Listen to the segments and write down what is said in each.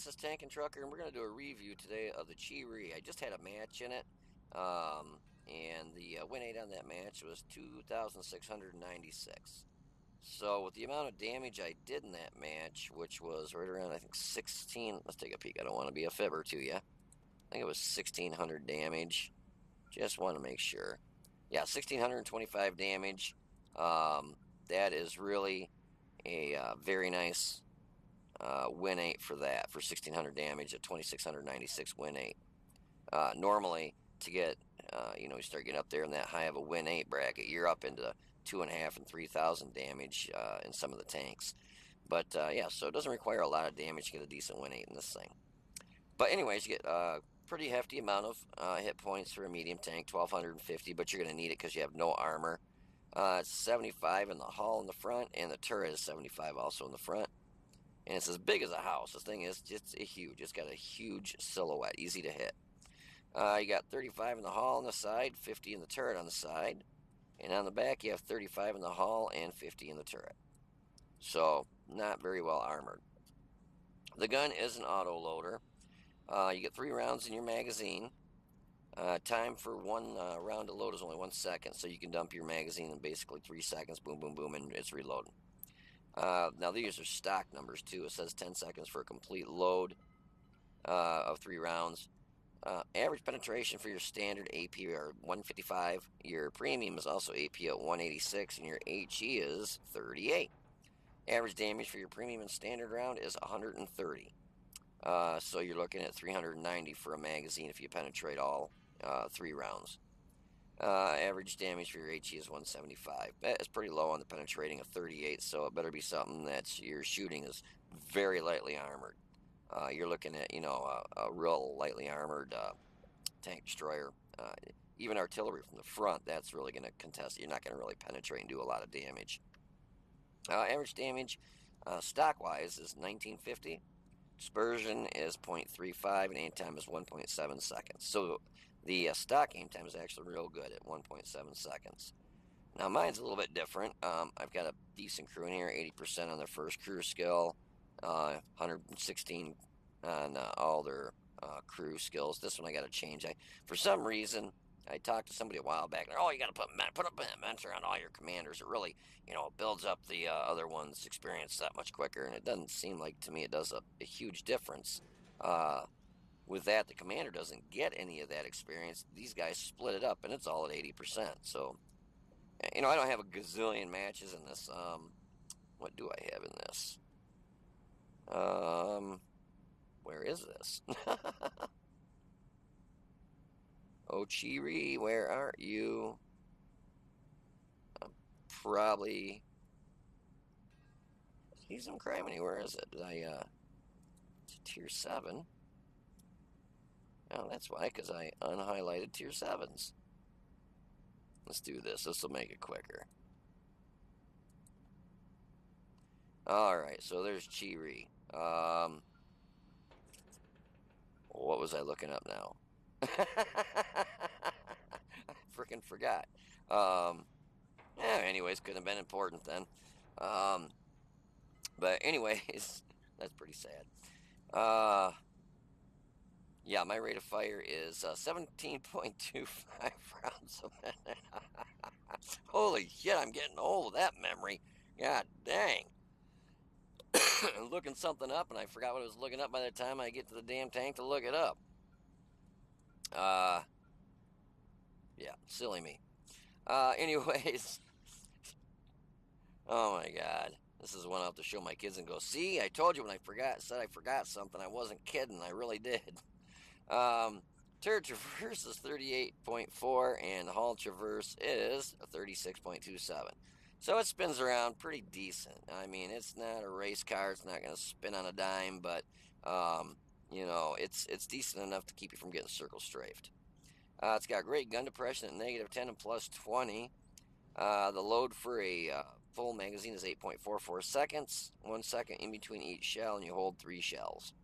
this is Tank and Trucker, and we're going to do a review today of the Chi-Ri. I just had a match in it, and the win rate on that match was 2,696. So with the amount of damage I did in that match, which was right around, I think, 16, let's take a peek. I don't want to be a fibber to you. I think it was 1,600 damage. Just want to make sure. Yeah, 1,625 damage. That is really a very nice win rate for that, for 1,600 damage at 2,696 win rate. Normally, to get, you start getting up there in that high of a win rate bracket, you're up into 2.5 and 3,000 damage in some of the tanks. But yeah, so it doesn't require a lot of damage to get a decent win rate in this thing. But anyways, you get a pretty hefty amount of hit points for a medium tank, 1,250, but you're going to need it because you have no armor. It's 75 in the hull in the front, and the turret is 75 also in the front. And it's as big as a house. This thing is just huge. It's got a huge silhouette, easy to hit. You got 35 in the hull on the side, 50 in the turret on the side. And on the back, you have 35 in the hull and 50 in the turret. So, not very well armored. The gun is an auto loader. You get 3 rounds in your magazine. Time for one round to load is only 1 second, so you can dump your magazine in basically 3 seconds. Boom, boom, boom, and it's reloading. Now these are stock numbers too. It says 10 seconds for a complete load of 3 rounds. Average penetration for your standard AP are 155. Your premium is also AP at 186, and your HE is 38. Average damage for your premium and standard round is 130. So you're looking at 390 for a magazine if you penetrate all 3 rounds. Average damage for your HE is 175. It's pretty low on the penetrating of 38, so it better be something that your shooting is very lightly armored. You're looking at, a real lightly armored tank destroyer. Even artillery from the front, that's really going to contest it. You're not going to really penetrate and do a lot of damage. Average damage, stock-wise, is 1950. Dispersion is 0.35, and aim time is 1.7 seconds. So the stock aim time is actually real good at 1.7 seconds. Now mine's a little bit different. I've got a decent crew in here, 80% on their first crew skill, 116 on all their crew skills. This one I got to change. For some reason, I talked to somebody a while back. And, you got to put a mentor on all your commanders. It really, builds up the other one's experience that much quicker. And it doesn't seem like to me it does a huge difference. With that, the commander doesn't get any of that experience. These guys split it up, and it's all at 80%. So, I don't have a gazillion matches in this. What do I have in this? Where is this? Oh, Chi-Ri, where are you? Probably. He's in Criminy. Where is it? Did I, tier 7? Oh, that's why, because I unhighlighted tier 7s. Let's do this. This will make it quicker. Alright, so there's Chi-Ri. What was I looking up now? I freaking forgot. Anyways, couldn't have been important then. But anyways, that's pretty sad. Yeah, my rate of fire is 17.25 rounds a minute. Holy shit, I'm getting old with that memory. God dang. Looking something up, and I forgot what I was looking up by the time I get to the damn tank to look it up. Yeah, silly me. Anyways. Oh my god. This is one I'll have to show my kids and go, see, I told you when I said I forgot something, I wasn't kidding, I really did. Turret traverse is 38.4, and hull traverse is 36.27. So it spins around pretty decent. I mean, it's not a race car, it's not going to spin on a dime, but, it's decent enough to keep you from getting circle strafed. It's got great gun depression at -10 and +20. The load for a full magazine is 8.44 seconds, 1 second in between each shell, and you hold 3 shells.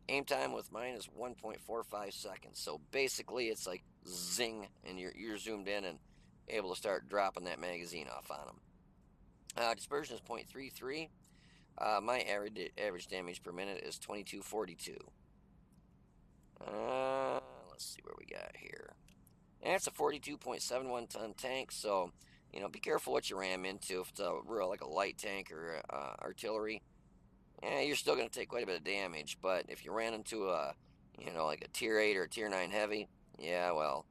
Aim time with mine is 1.45 seconds, so basically it's like zing, and you're zoomed in and able to start dropping that magazine off on them. Dispersion is 0.33. My average damage per minute is 2242. Let's see where we got here. And it's a 42.71 ton tank, so be careful what you ram into. If it's a real like a light tank or artillery, you're still going to take quite a bit of damage. But if you ran into a like a tier 8 or a tier 9 heavy, yeah, well,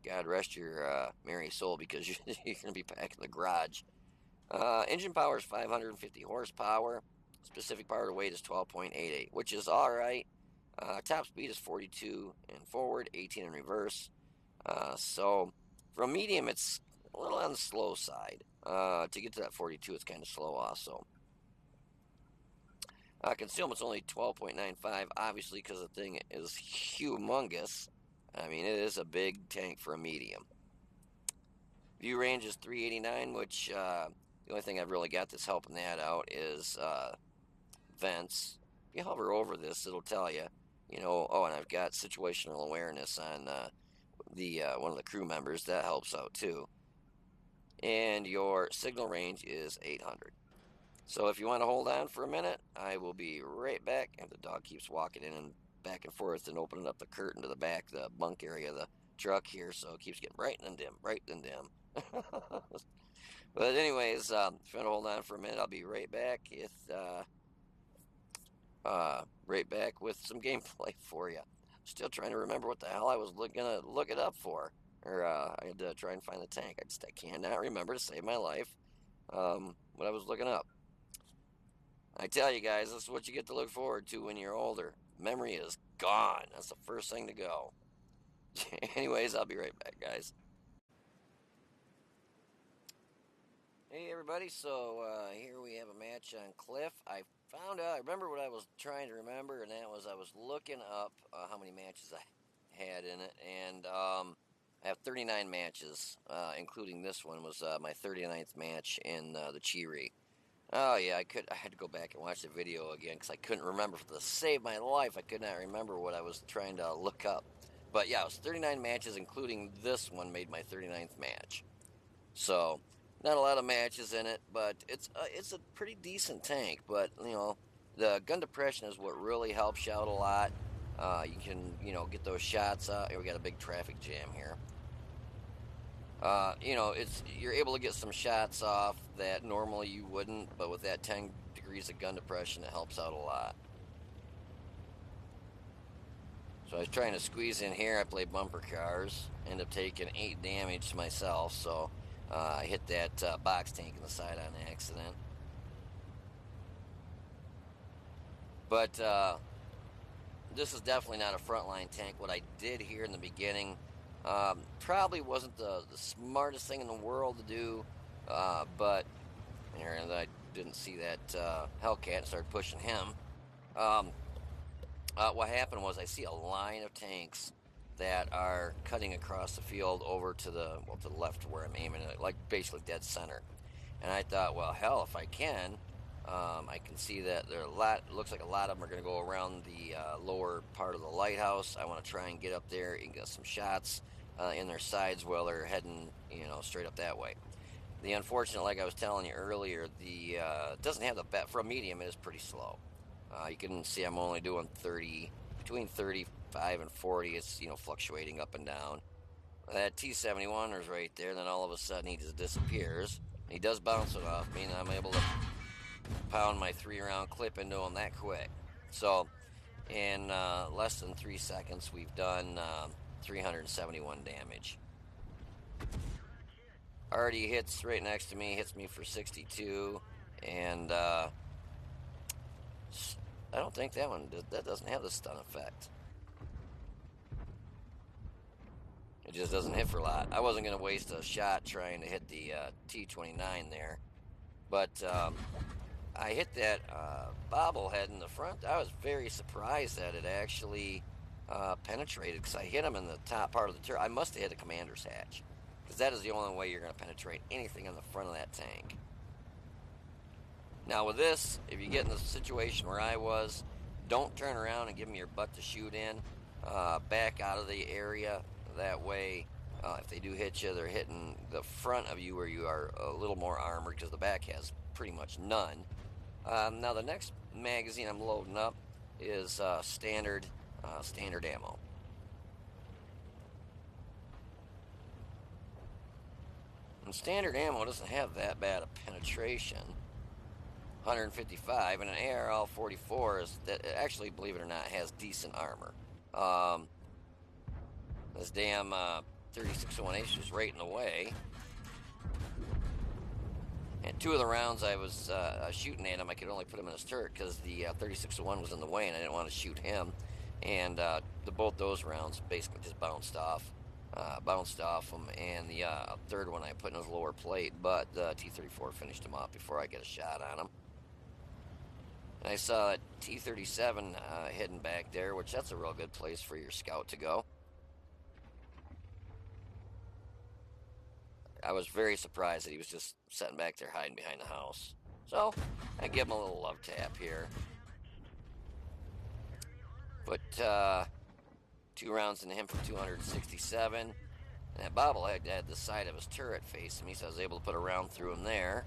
God rest your merry soul, because you're going to be back in the garage. Engine power is 550 horsepower. Specific power to weight is 12.88, which is all right. Top speed is 42 in forward, 18 in reverse. So for a medium, it's a little on the slow side. To get to that 42, it's kind of slow also. Concealment's only 12.95, obviously, because the thing is humongous. I mean, it is a big tank for a medium. View range is 389, which the only thing I've really got that's helping that out is vents. If you hover over this, it'll tell you, oh, and I've got situational awareness on the one of the crew members. That helps out too. And your signal range is 800. So if you want to hold on for a minute, I will be right back. And the dog keeps walking in and back and forth and opening up the curtain to the back, the bunk area of the truck here, so it keeps getting bright and dim, bright and dim. But anyways, if you want to hold on for a minute, I'll be right back with some gameplay for you. Still trying to remember what the hell I was gonna look it up for, or I had to try and find the tank. I cannot remember, to save my life, what I was looking up. I tell you guys, this is what you get to look forward to when you're older. Memory is gone. That's the first thing to go. Anyways, I'll be right back, guys. Hey everybody, so here we have a match on Cliff. I found out, I remember what I was trying to remember, and that was I was looking up how many matches I had in it, and I have 39 matches, including this one was my 39th match in the Cheery. Oh yeah, I had to go back and watch the video again because I couldn't remember. For the save my life, I could not remember what I was trying to look up. But yeah, it was 39 matches, including this one made my 39th match. So not a lot of matches in it, but it's a pretty decent tank. But the gun depression is what really helps you out a lot. You can get those shots out. We got a big traffic jam here. You're able to get some shots off that normally you wouldn't, but with that 10 degrees of gun depression, it helps out a lot. So I was trying to squeeze in here. I play bumper cars, end up taking 8 damage myself, so I hit that box tank in the side on accident. But this is definitely not a frontline tank. What I did here in the beginning probably wasn't the smartest thing in the world to do, but and I didn't see that Hellcat and started pushing him. What happened was I see a line of tanks that are cutting across the field over to the left where I'm aiming at, like basically dead center. And I thought, well, hell, if I can, I can see that there are a lot. It looks like a lot of them are going to go around the lower part of the lighthouse. I want to try and get up there and get some shots in their sides while they're heading, straight up that way. The unfortunate, like I was telling you earlier, the doesn't have the bet for a medium. It is pretty slow. You can see I'm only doing between 35 and 40. It's fluctuating up and down. That T-71 is right there. Then all of a sudden he just disappears. He does bounce it off me, and I'm able to pound my 3-round clip into him that quick. So in less than 3 seconds, we've done 371 damage. Already hits right next to me, hits me for 62, and I don't think that doesn't have the stun effect. It just doesn't hit for a lot. I wasn't going to waste a shot trying to hit the T-29 there, but I hit that bobblehead in the front. I was very surprised that it actually penetrated, because I hit him in the top part of the turret. I must have hit a commander's hatch, because that is the only way you're going to penetrate anything in the front of that tank. Now with this, if you get in the situation where I was, don't turn around and give them your butt to shoot in. Back out of the area. That way, if they do hit you, they're hitting the front of you where you are a little more armored, because the back has pretty much none. Now the next magazine I'm loading up is standard ammo. And standard ammo doesn't have that bad a penetration. 155, and an ARL 44 is that actually, believe it or not, has decent armor. This damn 3601H was right in the way. And two of the rounds I was shooting at him, I could only put him in his turret because the 3601 was in the way, and I didn't want to shoot him. And both those rounds basically just bounced off him. And the third one I put in his lower plate, but the T-34 finished him off before I get a shot on him. And I saw a T-37 hidden back there, which that's a real good place for your scout to go. I was very surprised that he was just sitting back there hiding behind the house. So I give him a little love tap here. Put 2 rounds into him for 267. And that bobblehead had the side of his turret facing me, so I was able to put a round through him there.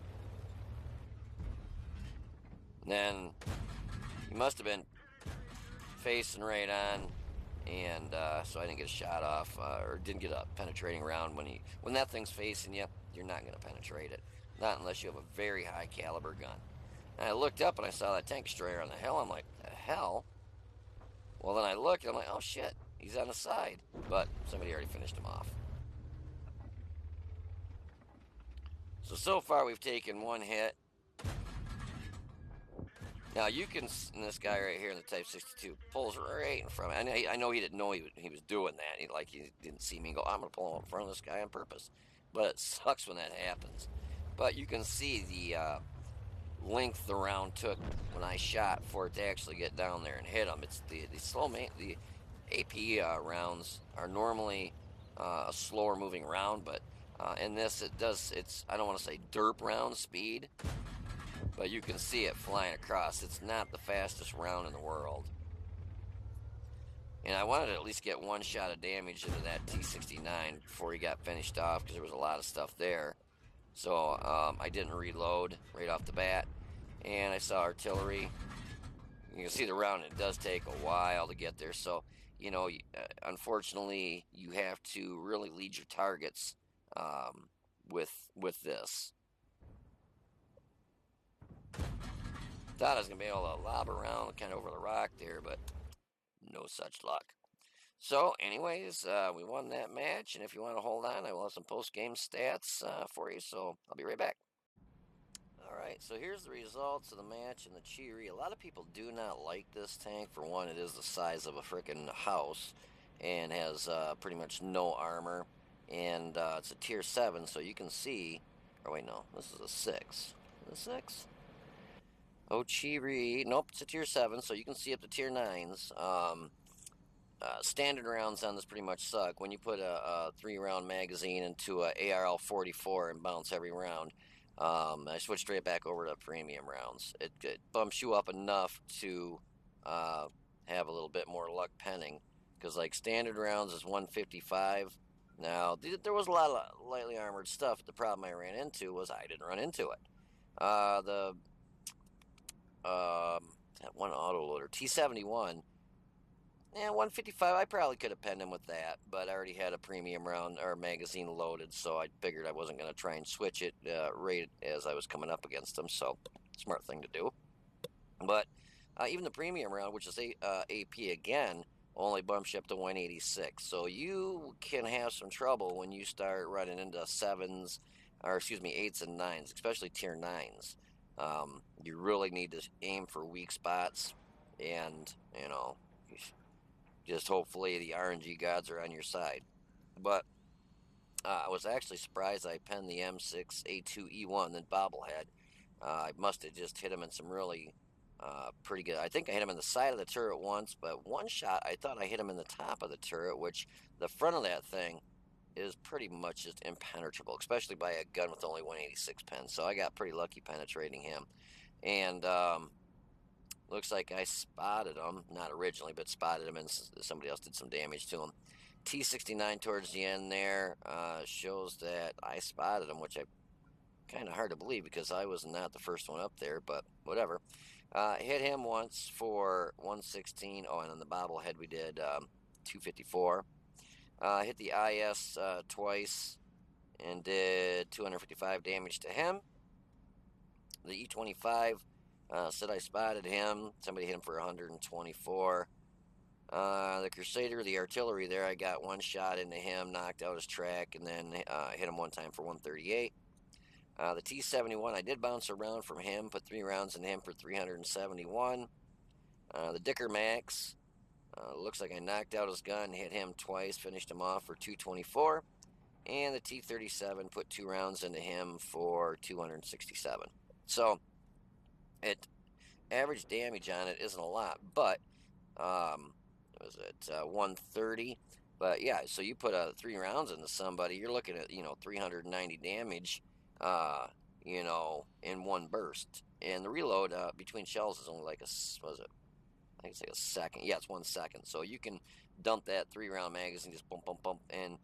And then he must have been facing right on, and so I didn't get a shot off, or didn't get a penetrating round. When that thing's facing you, you're not going to penetrate it, not unless you have a very high caliber gun. And I looked up and I saw that tank destroyer on the hill. I'm like, the hell? Well, then I looked and I'm like, oh shit, he's on the side. But somebody already finished him off. So far we've taken 1 hit. Now you can, this guy right here in the Type 62 pulls right in front of me. I know he didn't know he was doing that. He didn't see me and go, I'm going to pull him in front of this guy on purpose. But it sucks when that happens. But you can see the length the round took when I shot for it to actually get down there and hit him. It's the AP rounds are normally a slower moving round, but in this it's I don't want to say derp round speed, but you can see it flying across. It's not the fastest round in the world. And I wanted to at least get 1 shot of damage into that T-69 before he got finished off, because there was a lot of stuff there. So I didn't reload right off the bat. And I saw artillery. You can see the round, it does take a while to get there. So, unfortunately, you have to really lead your targets with this. Thought I was going to be able to lob around kind of over the rock there, but no such luck. So, anyways, we won that match, and if you want to hold on, I will have some post-game stats for you, so I'll be right back. Alright, so here's the results of the match in the Cheery. A lot of people do not like this tank. For one, it is the size of a freaking house and has pretty much no armor. And it's a tier 7, so you can see... Oh, wait, no, this is a 6. Is it a 6? Oh, Cheery. Nope, it's a tier 7, so you can see up to tier 9s. Standard rounds on this pretty much suck. When you put a 3-round magazine into a ARL 44 and bounce every round, I switched straight back over to premium rounds. It bumps you up enough to have a little bit more luck penning, because like standard rounds is 155. Now there was a lot of lightly armored stuff. The problem I ran into was I didn't run into it. That one autoloader T-71. Yeah, 155, I probably could have penned him with that, but I already had a premium round or magazine loaded, so I figured I wasn't going to try and switch it right as I was coming up against him, so smart thing to do. But even the premium round, which is AP again, only bumps you up to 186, so you can have some trouble when you start running into 7s, or excuse me, 8s and 9s, especially tier 9s. You really need to aim for weak spots, and, just hopefully the RNG gods are on your side. But I was actually surprised I penned the M6A2E1, the bobblehead. I must have just hit him in some really pretty good... I think I hit him in the side of the turret once, but one shot I thought I hit him in the top of the turret, which the front of that thing is pretty much just impenetrable, especially by a gun with only 186 pen. So I got pretty lucky penetrating him. And looks like I spotted him, not originally, but spotted him, and somebody else did some damage to him. T-69 towards the end there shows that I spotted him, which I kind of hard to believe because I was not the first one up there, but whatever. Hit him once for 116. Oh, and on the bobblehead we did 254. Hit the IS twice and did 255 damage to him. The E25 said I spotted him. Somebody hit him for 124. The Crusader, the artillery there, I got one shot into him, knocked out his track, and then hit him one time for 138. The T-71, I did bounce around from him, put 3 rounds in him for 371. The Dicker Max, looks like I knocked out his gun, hit him twice, finished him off for 224. And the T-37, put 2 rounds into him for 267. So, average damage on it isn't a lot, but was it 130? But yeah, so you put 3 rounds into somebody, you're looking at 390 damage, in one burst. And the reload between shells is only like I think it's like a second. Yeah, it's 1 second. So you can dump that 3-round magazine, just bump, bump, bump, and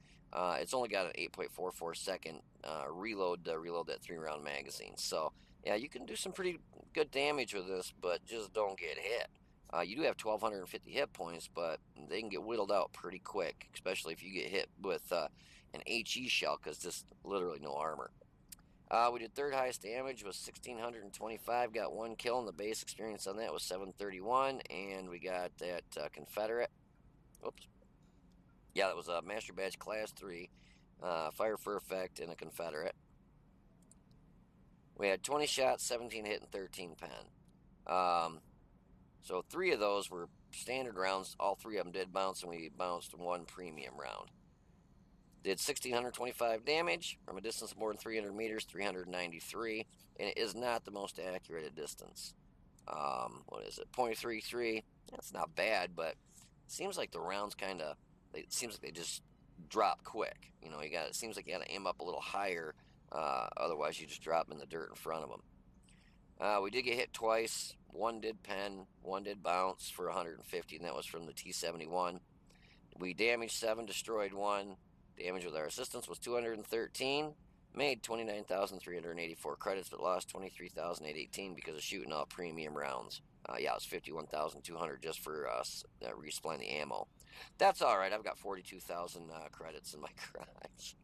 it's only got an 8.44 second reload to reload that 3-round magazine. So yeah, you can do some pretty good damage with this, but just don't get hit. You do have 1,250 hit points, but they can get whittled out pretty quick, especially if you get hit with an HE shell, because just literally no armor. We did third highest damage, was 1,625, got 1 kill, and the base experience on that was 731, and we got that Confederate. Oops. Yeah, that was a Master Badge Class 3, Fire for Effect, and a Confederate. We had 20 shots, 17 hit, and 13 pen. So 3 of those were standard rounds. All 3 of them did bounce, and we bounced 1 premium round. Did 1,625 damage from a distance of more than 300 meters, 393, and it is not the most accurate distance. What is it, 0.33? That's not bad, but it seems like the rounds it seems like they just drop quick. It seems like you got to aim up a little higher, otherwise you just drop in the dirt in front of them. We did get hit twice. 1 did pen, 1 did bounce for 150, and that was from the T-71. We damaged 7, destroyed 1. Damage with our assistance was 213. Made 29,384 credits, but lost 23,818 because of shooting all premium rounds. Yeah, it was 51,200 just for resupplying the ammo. That's all right. I've got 42,000 credits in my garage.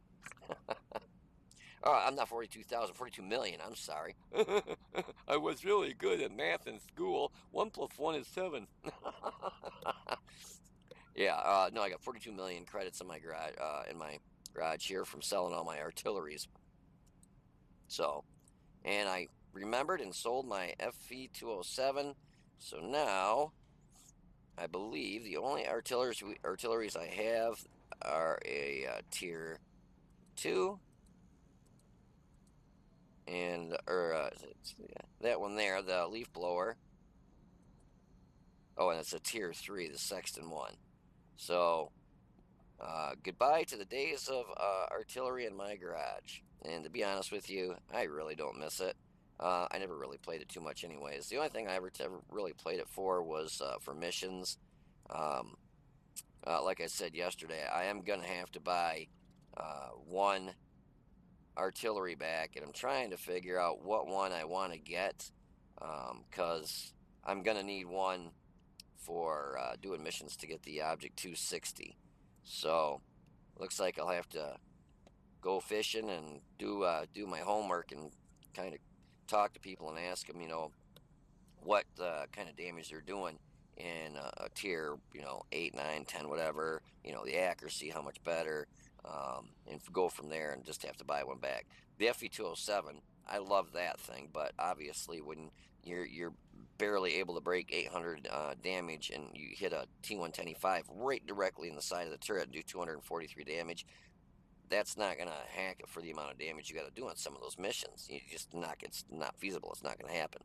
Oh, I'm not 42,000, 42 million. I'm sorry. I was really good at math in school. 1 plus 1 is 7. Yeah, no, I got 42 million credits in my garage here from selling all my artilleries. So, and I remembered and sold my FV207. So now, I believe the only artilleries I have are a tier 2, and that one there, the leaf blower. Oh, and it's a tier 3, the Sexton one. So, goodbye to the days of artillery in my garage. And to be honest with you, I really don't miss it. I never really played it too much anyways. The only thing I ever really played it for was for missions. Like I said yesterday, I am going to have to buy 1 artillery back, and I'm trying to figure out what one I want to get, because I'm going to need 1 for doing missions to get the Object 260. So, looks like I'll have to go fishing and do my homework and kind of talk to people and ask them, what kind of damage they're doing in a tier, 8, 9, 10, whatever, the accuracy, how much better, and go from there and just have to buy 1 back. The FV207, I love that thing, but obviously when you're barely able to break 800 damage and you hit a T110E5 right directly in the side of the turret and do 243 damage, that's not going to hack it for the amount of damage you got to do on some of those missions. It's not feasible. It's not going to happen.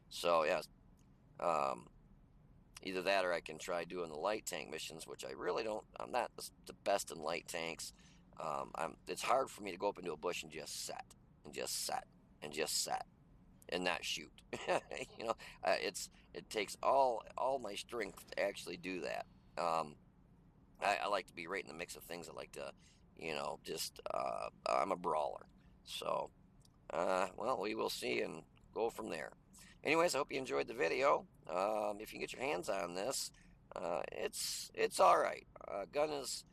So yeah, either that or I can try doing the light tank missions, which I'm not the best in light tanks. It's hard for me to go up into a bush and just set and just set and just set and not shoot. It takes all my strength to actually do that. I like to be right in the mix of things. I like to, I'm a brawler. So well, we will see and go from there. Anyways, I hope you enjoyed the video. If you can get your hands on this, it's all right. Gun is,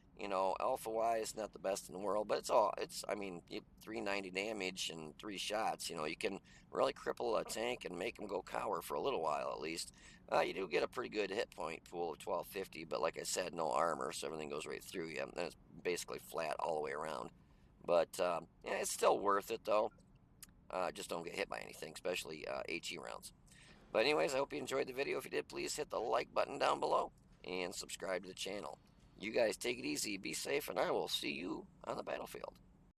alpha wise not the best in the world, but I mean, 390 damage and 3 shots. You can really cripple a tank and make them go cower for a little while at least. You do get a pretty good hit point pool of 1250, but like I said, no armor, so everything goes right through you, and it's basically flat all the way around. But yeah, it's still worth it though. Just don't get hit by anything, especially HE rounds. But anyways, I hope you enjoyed the video. If you did, please hit the like button down below and subscribe to the channel. You guys take it easy, be safe, and I will see you on the battlefield.